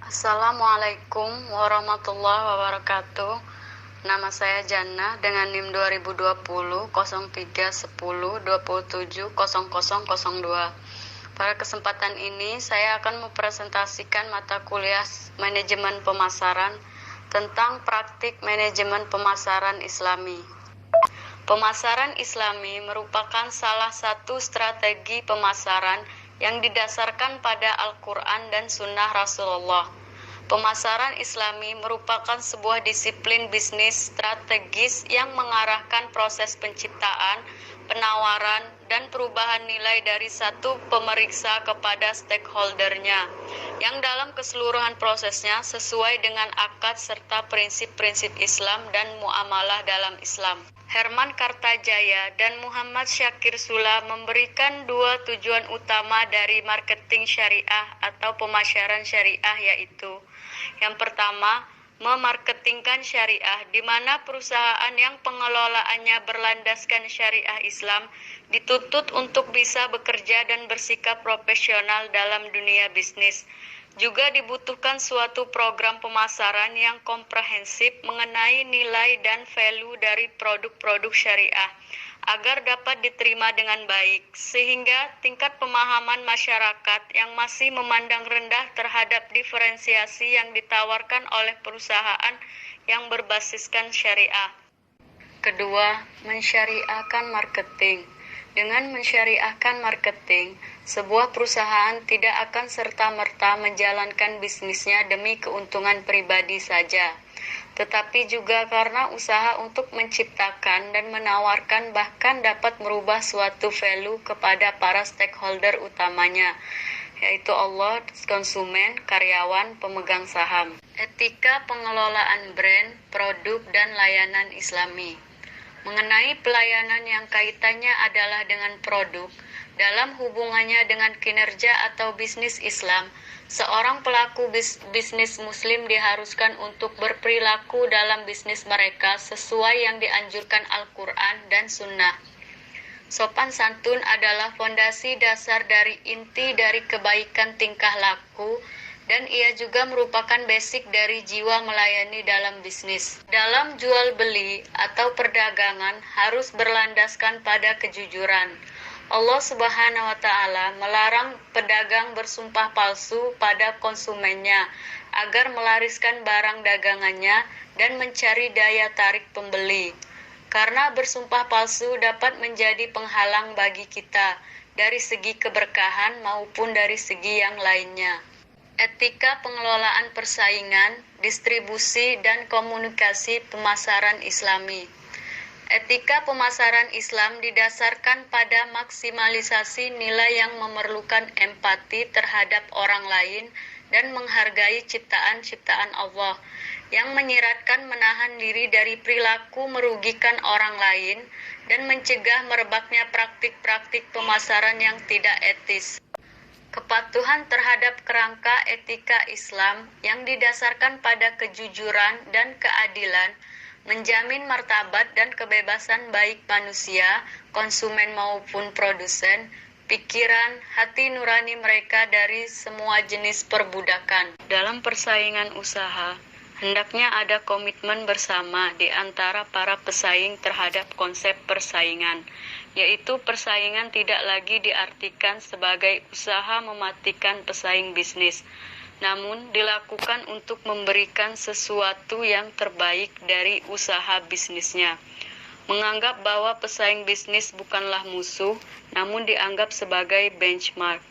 Assalamualaikum warahmatullahi wabarakatuh. Nama saya Jannah dengan NIM 2020 03 10 27 0002. Pada kesempatan ini saya akan mempresentasikan mata kuliah manajemen pemasaran tentang praktik manajemen pemasaran Islami. Pemasaran Islami merupakan salah satu strategi pemasaran yang didasarkan pada Al-Quran dan Sunnah Rasulullah. Pemasaran Islami merupakan sebuah disiplin bisnis strategis yang mengarahkan proses penciptaan, penawaran, dan perubahan nilai dari satu pemeriksa kepada stakeholdernya, yang dalam keseluruhan prosesnya sesuai dengan akad serta prinsip-prinsip Islam dan muamalah dalam Islam. Herman Kartajaya dan Muhammad Syakir Sula memberikan dua tujuan utama dari marketing syariah atau pemasaran syariah, yaitu yang pertama, memarketingkan syariah, di mana perusahaan yang pengelolaannya berlandaskan syariah Islam dituntut untuk bisa bekerja dan bersikap profesional dalam dunia bisnis. Juga dibutuhkan suatu program pemasaran yang komprehensif mengenai nilai dan value dari produk-produk syariah agar dapat diterima dengan baik, sehingga tingkat pemahaman masyarakat yang masih memandang rendah terhadap diferensiasi yang ditawarkan oleh perusahaan yang berbasiskan syariah. Kedua, mensyariahkan marketing. Dengan mensyariahkan marketing, sebuah perusahaan tidak akan serta-merta menjalankan bisnisnya demi keuntungan pribadi saja, tetapi juga karena usaha untuk menciptakan dan menawarkan bahkan dapat merubah suatu value kepada para stakeholder utamanya, yaitu Allah, konsumen, karyawan, pemegang saham. Etika pengelolaan brand, produk, dan layanan Islami. Mengenai pelayanan yang kaitannya adalah dengan produk, dalam hubungannya dengan kinerja atau bisnis Islam, seorang pelaku bisnis Muslim diharuskan untuk berperilaku dalam bisnis mereka sesuai yang dianjurkan Al-Quran dan Sunnah. Sopan santun adalah fondasi dasar dari inti dari kebaikan tingkah laku, dan ia juga merupakan basic dari jiwa melayani dalam bisnis. Dalam jual beli atau perdagangan harus berlandaskan pada kejujuran. Allah Subhanahu wa Ta'ala melarang pedagang bersumpah palsu pada konsumennya agar melariskan barang dagangannya dan mencari daya tarik pembeli. Karena bersumpah palsu dapat menjadi penghalang bagi kita dari segi keberkahan maupun dari segi yang lainnya. Etika pengelolaan persaingan, distribusi, dan komunikasi pemasaran Islami. Etika pemasaran Islam didasarkan pada maksimalisasi nilai yang memerlukan empati terhadap orang lain dan menghargai ciptaan-ciptaan Allah, yang menyiratkan menahan diri dari perilaku merugikan orang lain dan mencegah merebaknya praktik-praktik pemasaran yang tidak etis. Kepatuhan terhadap kerangka etika Islam yang didasarkan pada kejujuran dan keadilan menjamin martabat dan kebebasan baik manusia, konsumen maupun produsen, pikiran, hati nurani mereka dari semua jenis perbudakan. Dalam persaingan usaha, hendaknya ada komitmen bersama di antara para pesaing terhadap konsep persaingan, yaitu persaingan tidak lagi diartikan sebagai usaha mematikan pesaing bisnis, namun dilakukan untuk memberikan sesuatu yang terbaik dari usaha bisnisnya. Menganggap bahwa pesaing bisnis bukanlah musuh, namun dianggap sebagai benchmark.